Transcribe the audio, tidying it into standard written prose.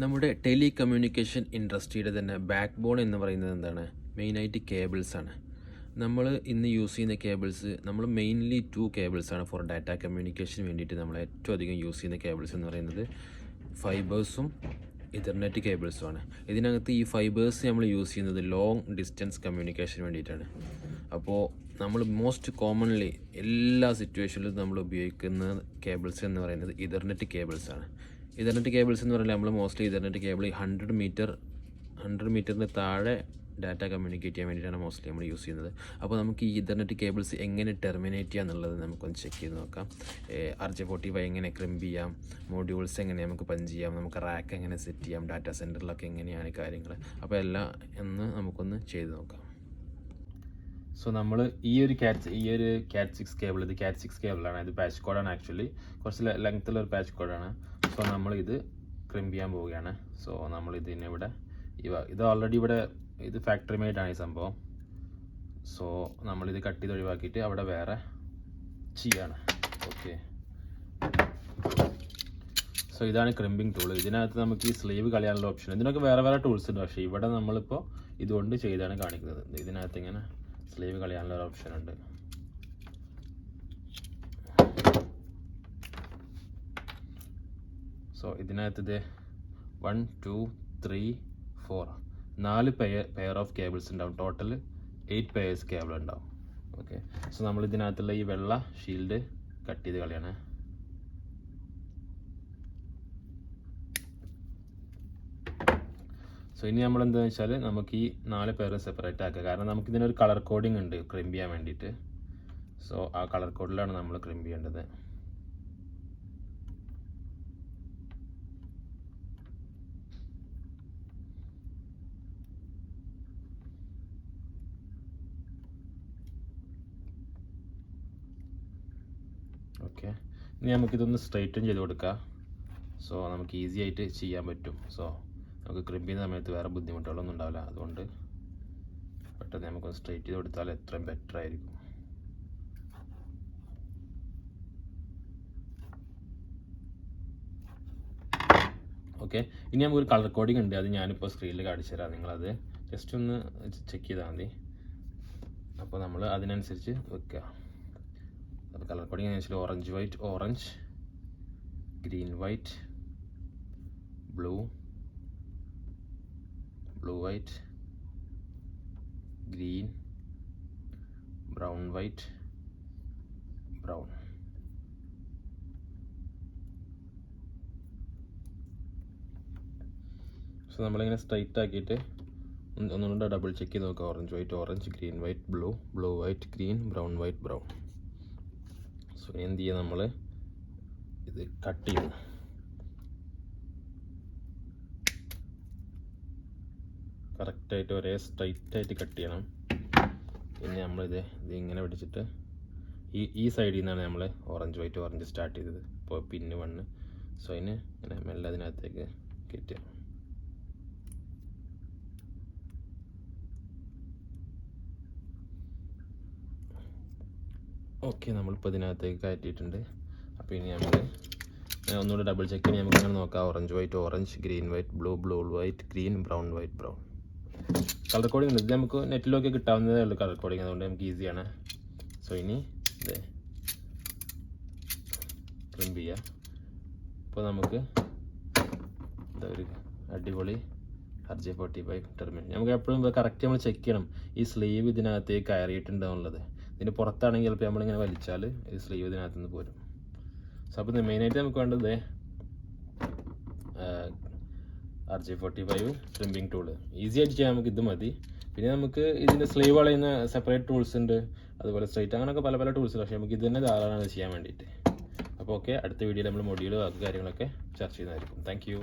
നമ്മുടെ tele communication ഇൻഡസ്ട്രിയുടെ തന്നെ back bone എന്ന് പറയുന്നത് എന്താണ്? മെയിനായിട്ട് കേബിൾസാണ്. നമ്മൾ ഇന്ന് യൂസ് ചെയ്യുന്ന കേബിൾസ് നമ്മൾ മെയിൻലി 2 കേബിൾസാണ് ഫോർ ഡാറ്റ കമ്മ്യൂണിക്കേഷന് വേണ്ടിയിട്ട് നമ്മൾ ഏറ്റവും അധികം യൂസ് ചെയ്യുന്ന കേബിൾസ് എന്ന് പറയുന്നത് ഫൈബേഴ്സും ഇഥർനെറ്റ് കേബിൾസുമാണ്. ഇതിനകത്ത് ഈ ഫൈബേഴ്സ് നമ്മൾ യൂസ് ചെയ്യുന്നത് ലോങ് ഡിസ്റ്റൻസ് കമ്മ്യൂണിക്കേഷന് വേണ്ടിയിട്ടാണ്. അപ്പോൾ നമ്മൾ മോസ്റ്റ് കോമൺലി എല്ലാ സിറ്റുവേഷനിലും നമ്മൾ ഉപയോഗിക്കുന്ന കേബിൾസ് എന്ന് പറയുന്നത് ഇഥർനെറ്റ് കേബിൾസാണ്. ഇഥർനെറ്റ് കേബിൾസ് എന്ന് പറഞ്ഞാൽ നമ്മൾ മോസ്റ്റ്ലി ഇഥർനെറ്റ് കേബിൾ 100 മീറ്ററിന് താഴെ ഡാറ്റ കമ്മ്യൂണിക്കേറ്റ് ചെയ്യാൻ വേണ്ടിയിട്ടാണ് മോസ്റ്റ്ലി നമ്മൾ യൂസ് ചെയ്യുന്നത്. അപ്പോൾ നമുക്ക് ഈ ഇഥർനെറ്റ് കേബിൾസ് എങ്ങനെ ടെർമിനേറ്റ് ചെയ്യുക എന്നുള്ളത് നമുക്കൊന്ന് ചെക്ക് ചെയ്ത് നോക്കാം. RJ45 എങ്ങനെ ക്രിമ്പ് ചെയ്യാം, മോഡ്യൂൾസ് എങ്ങനെ നമുക്ക് പഞ്ച് ചെയ്യാം, നമുക്ക് റാക്ക് എങ്ങനെ സെറ്റ് ചെയ്യാം, ഡാറ്റാ സെൻറ്ററിലൊക്കെ എങ്ങനെയാണ് കാര്യങ്ങൾ, അപ്പോൾ എല്ലാം എന്ന് നമുക്കൊന്ന് ചെയ്ത് നോക്കാം. സോ നമ്മൾ ഈ ഒരു ക്യാറ്റ് 6 കേബിൾ, ഇത് ക്യാറ്റ് 6 കേബിളാണ്. ഇത് പാച്ച് കോഡാണ്, ആക്ച്വലി കുറച്ച് ലെങ്ത്തുള്ള ഒരു പാച്ച് കോഡാണ്. സോ നമ്മളിത് ക്രിമ്പ് ചെയ്യാൻ പോവുകയാണ്. സോ നമ്മൾ ഇതിനിവിടെ ഇത് ഓൾറെഡി ഇവിടെ ഇത് ഫാക്ടറി മെയ്ഡാണ് ഈ സംഭവം. സോ നമ്മളിത് കട്ട് ചെയ്ത് ഒഴിവാക്കിയിട്ട് അവിടെ വേറെ ചെയ്യാണ്. ഓക്കെ, സോ ഇതാണ് ക്രിമ്പിംഗ് ടൂൾ. ഇതിനകത്ത് നമുക്ക് ഈ സ്ലീവ് കളയാനുള്ള ഓപ്ഷൻ, ഇതിനൊക്കെ വേറെ ടൂൾസ് ഉണ്ട്. പക്ഷേ ഇവിടെ നമ്മളിപ്പോൾ ഇതുകൊണ്ട് ചെയ്താണ് കാണിക്കുന്നത്. ഇതിനകത്ത് ഇങ്ങനെ സ്ലീവ് കളയാനുള്ള ഒരു ഓപ്ഷൻ ഉണ്ട്. സോ ഇതിനകത്ത് ഇത് 1 2 3 4 പെയർ ഓഫ് കേബിൾസ് ഉണ്ടാവും. ടോട്ടൽ 8 പെയർസ് കേബിൾ ഉണ്ടാവും. ഓക്കെ, സോ നമ്മൾ ഇതിനകത്തുള്ള ഈ വെള്ള ഷീൽഡ് കട്ട് ചെയ്ത് കളയാണ്. സോ ഇനി നമ്മൾ എന്താണെന്ന് വെച്ചാൽ നമുക്ക് ഈ 4 പെയർ സെപ്പറേറ്റ് ആക്കുക. കാരണം നമുക്ക് ഇതിനൊരു കളർ കോഡിങ് ഉണ്ട് ക്രിമ്പ് ചെയ്യാൻ വേണ്ടിയിട്ട്. സോ ആ കളർ കോഡിലാണ് നമ്മൾ ക്രിമ്പ് ചെയ്യേണ്ടത്. ഓക്കെ, ഇനി നമുക്കിതൊന്ന് സ്ട്രൈറ്റൻ ചെയ്ത് കൊടുക്കാം. സോ നമുക്ക് ഈസി ആയിട്ട് ചെയ്യാൻ പറ്റും. സോ നമുക്ക് ക്രിമ്പ് ചെയ്യുന്ന സമയത്ത് വേറെ ബുദ്ധിമുട്ടുകളൊന്നും ഉണ്ടാവില്ല. അതുകൊണ്ട് പെട്ടെന്ന് നമുക്കൊന്ന് സ്ട്രൈറ്റ് ചെയ്ത് കൊടുത്താൽ എത്രയും ബെറ്റർ ആയിരിക്കും. ഓക്കെ, ഇനി നമുക്കൊരു കളർ കോഡിങ് ഉണ്ട്. അത് ഞാനിപ്പോൾ സ്ക്രീനിൽ കാണിച്ചു തരാം. നിങ്ങളത് ജസ്റ്റ് ഒന്ന് ചെക്ക് ചെയ്താൽ മതി. അപ്പോൾ നമ്മൾ അതിനനുസരിച്ച് വെക്കുക. അപ്പോൾ കളർ കോഡിങ് വെച്ചാൽ orange white, orange green white, blue white, green, brown white, brown. So നമ്മളിങ്ങനെ സ്ട്രൈറ്റ് ആക്കിയിട്ട് ഒന്നുകൊണ്ട് ഡബിൾ ചെക്ക് ചെയ്ത് നോക്കുക. Orange white, orange, green white, blue white, green, brown white, brown. So എന്ത് ചെയ്യുക, നമ്മൾ ഇത് കട്ട് ചെയ്യും. കറക്റ്റായിട്ട് ഒരേ സ്ട്രൈറ്റായിട്ട് കട്ട് ചെയ്യണം. പിന്നെ നമ്മളിത് ഇങ്ങനെ പിടിച്ചിട്ട് ഈ സൈഡിൽ നിന്നാണ് നമ്മൾ ഓറഞ്ച് വൈറ്റ് സ്റ്റാർട്ട് ചെയ്തത്. ഇപ്പോൾ പിന്ന് 1. സോ അതിന് ഇങ്ങനെ മെല്ലെ അതിനകത്തേക്ക് കയറ്റുക. ഓക്കെ, നമ്മളിപ്പോൾ ഇതിനകത്തേക്ക് കയറ്റിയിട്ടുണ്ട്. അപ്പോൾ ഇനി നമ്മൾ ഒന്നുകൂടെ ഡബിൾ ചെക്ക് ചെയ്ത് നമുക്ക് ഇങ്ങനെ നോക്കാം. Orange white, orange, green white, blue white, green, brown white, brown. Colour coding ഉണ്ട്. ഇത് നമുക്ക് നെറ്റിലൊക്കെ കിട്ടാവുന്നതേ ഉള്ളൂ കളർ കോഡിങ്. അതുകൊണ്ട് നമുക്ക് ഈസിയാണ്. സോ ഇനി ഇത് ക്രിമ്പ് ചെയ്യാം. ഇപ്പോൾ നമുക്ക് ഒരു അടിപൊളി RJ45 ടെർമിനൽ. നമുക്ക് എപ്പോഴും കറക്റ്റ് നമ്മൾ ചെക്ക് ചെയ്യണം ഈ സ്ലീവ് ഇതിനകത്തേക്ക് കയറിയിട്ടുണ്ട് എന്നുള്ളത്. ഇതിന് പുറത്താണെങ്കിൽ ചിലപ്പോൾ നമ്മളിങ്ങനെ വലിച്ചാൽ ഈ സ്ലീവ് ഇതിനകത്ത് നിന്ന് പോരും. സോ അപ്പോൾ മെയിനായിട്ട് നമുക്ക് വേണ്ടത് RJ45 ക്രിമ്പിംഗ് ടൂള്. ഈസി ആയിട്ട് ചെയ്യാൻ നമുക്ക് ഇത് മതി. പിന്നെ നമുക്ക് ഇതിൻ്റെ സ്ലീവ് കളയുന്ന സെപ്പറേറ്റ് ടൂൾസ് ഉണ്ട്, അതുപോലെ സ്ട്രൈറ്റ്, അങ്ങനെയൊക്കെ പല ടൂൾസ് ഉണ്ട്. പക്ഷേ നമുക്ക് ഇത് തന്നെ ധാരാളമാണ് ചെയ്യാൻ വേണ്ടിയിട്ട്. അപ്പോൾ ഓക്കെ, അടുത്ത വീഡിയോയിൽ നമ്മൾ മൊഡ്യൂൾ കാര്യങ്ങളൊക്കെ ചർച്ച ചെയ്യുന്നതായിരിക്കും. Thank you.